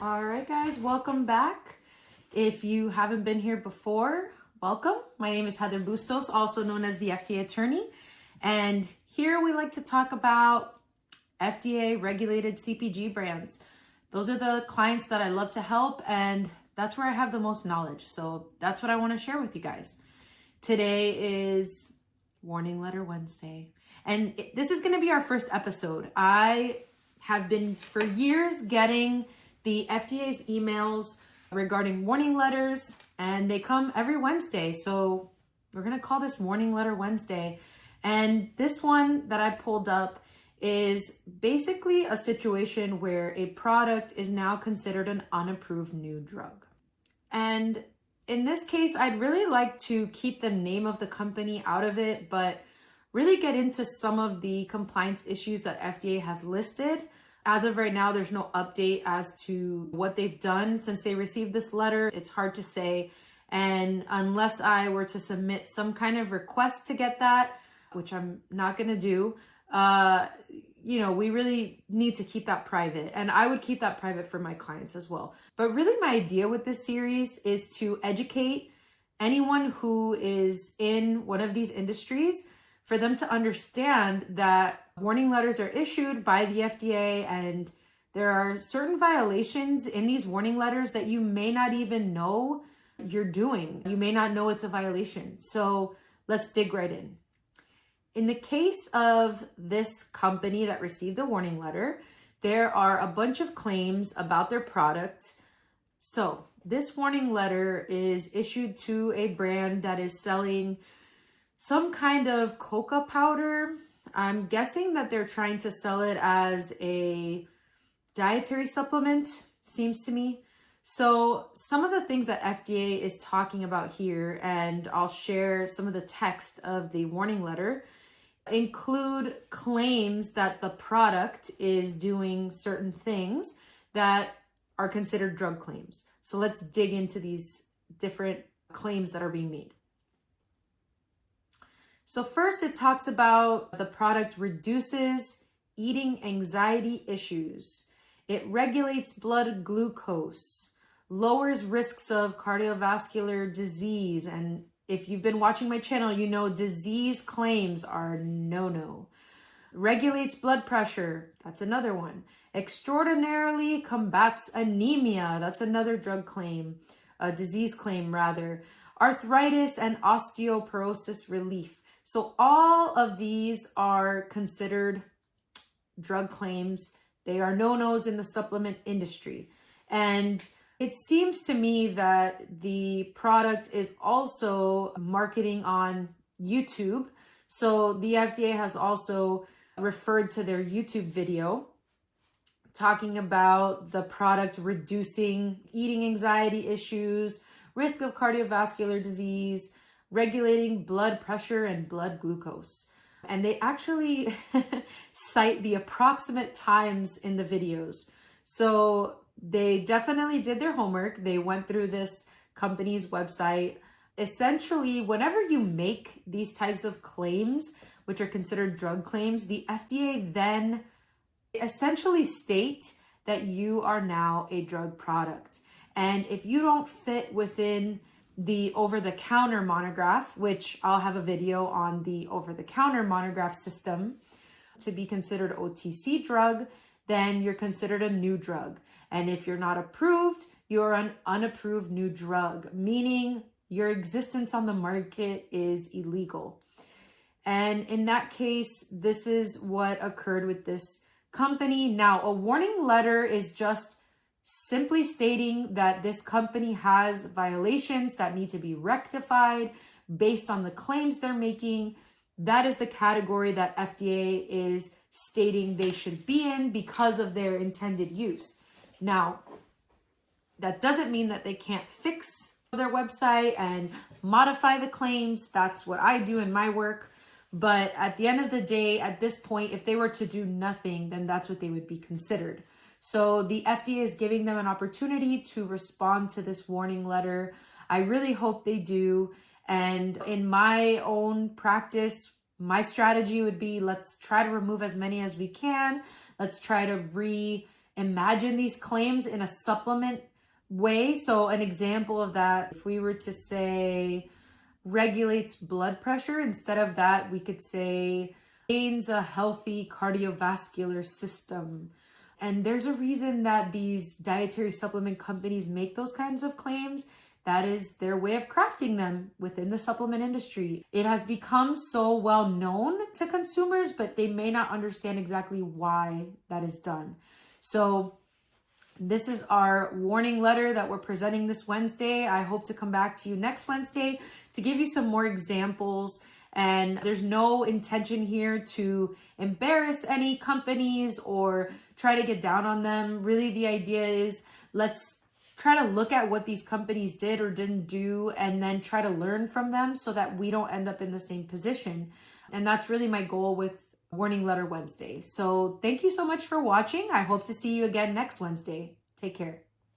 All right, guys, welcome back. If you haven't been here before, welcome. My name is Heather Bustos, also known as the FDA attorney. And here we like to talk about FDA regulated CPG brands. Those are the clients that I love to help, and that's where I have the most knowledge. So that's what I want to share with you guys. Today is Warning Letter Wednesday, and this is going to be our first episode. I have been for years getting the FDA's emails regarding warning letters, and they come every Wednesday. So we're going to call this Warning Letter Wednesday. And this one that I pulled up is basically a situation where a product is now considered an unapproved new drug. And in this case, I'd really like to keep the name of the company out of it, but really get into some of the compliance issues that FDA has listed. As of right now, there's no update as to what they've done since they received this letter. It's hard to say. And unless I were to submit some kind of request to get that, which I'm not going to do, we really need to keep that private. And I would keep that private for my clients as well. But really my idea with this series is to educate anyone who is in one of these industries for them to understand that warning letters are issued by the FDA, and there are certain violations in these warning letters that you may not even know you're doing. You may not know it's a violation. So let's dig right in. In the case of this company that received a warning letter, there are a bunch of claims about their product. So this warning letter is issued to a brand that is selling some kind of coca powder. I'm guessing that they're trying to sell it as a dietary supplement, seems to me. So some of the things that FDA is talking about here, and I'll share some of the text of the warning letter, include claims that the product is doing certain things that are considered drug claims. So let's dig into these different claims that are being made. So first, it talks about the product reduces eating anxiety issues. It regulates blood glucose, lowers risks of cardiovascular disease. And if you've been watching my channel, you know disease claims are no-no. Regulates blood pressure. That's another one. Extraordinarily combats anemia. That's another drug claim, a disease claim rather. Arthritis and osteoporosis relief. So all of these are considered drug claims. They are no-nos in the supplement industry. And it seems to me that the product is also marketing on YouTube. So the FDA has also referred to their YouTube video talking about the product reducing eating anxiety issues, risk of cardiovascular disease, regulating blood pressure and blood glucose. And they actually cite the approximate times in the videos. So they definitely did their homework. They went through this company's website. Essentially, whenever you make these types of claims, which are considered drug claims, the FDA then essentially state that you are now a drug product. And if you don't fit within the over-the-counter monograph, which I'll have a video on the over-the-counter monograph system to be considered OTC drug, then you're considered a new drug. And if you're not approved, you're an unapproved new drug, meaning your existence on the market is illegal. And in that case, this is what occurred with this company. Now, a warning letter is just simply stating that this company has violations that need to be rectified based on the claims they're making. That is the category that FDA is stating they should be in because of their intended use. Now, that doesn't mean that they can't fix their website and modify the claims. That's what I do in my work. But at the end of the day, at this point, if they were to do nothing, then that's what they would be considered. So the FDA is giving them an opportunity to respond to this warning letter. I really hope they do. And in my own practice, my strategy would be, let's try to remove as many as we can. Let's try to imagine these claims in a supplement way. So an example of that, if we were to say regulates blood pressure, instead of that, we could say maintains a healthy cardiovascular system. And there's a reason that these dietary supplement companies make those kinds of claims. That is their way of crafting them within the supplement industry. It has become so well known to consumers, but they may not understand exactly why that is done. So this is our warning letter that we're presenting this Wednesday. I hope to come back to you next Wednesday to give you some more examples. And there's no intention here to embarrass any companies or try to get down on them. Really, the idea is let's try to look at what these companies did or didn't do and then try to learn from them so that we don't end up in the same position. And that's really my goal with Warning Letter Wednesday. So thank you so much for watching. I hope to see you again next Wednesday. Take care.